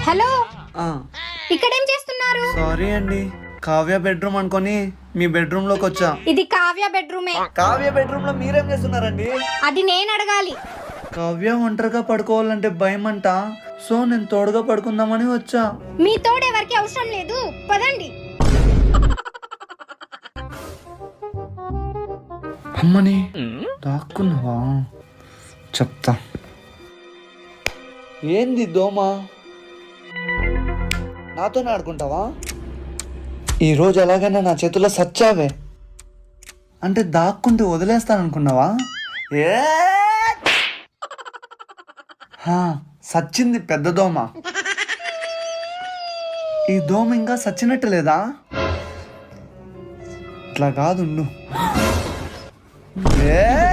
Hello, ఆ, ఇక్కడేం చేస్తున్నారు? సారీ అండి, కావ్య బెడ్రూమ్ అనుకొని మీ బెడ్రూమ్ లోకి వచ్చా. ఇది కావ్య బెడ్రూమే. కావ్య బెడ్రూమ్ లో మీరేం చేస్తున్నారండి? అది నేను అడగాలి. కావ్య ఒంటరిగా పడుకోవాలంటే భయం అంట, సో నేను తోడుగా పడుకుందామని వచ్చా. మీ తోడు ఎవరికి అవసరం లేదు, పదండి. అమ్మని దాక్కున్నావా? చెప్తా. ఏంది దోమ? నాతోనే ఆడుకుంటావా? ఈరోజు ఎలాగైనా నా చేతుల్లో సచ్చావే. అంటే దాక్కుంటే వదిలేస్తాననుకున్నావా? ఏ సచ్చింది పెద్ద దోమ. ఈ దోమ ఇంకా సచ్చినట్టు లేదా? ఇట్లా కాదు. ఏ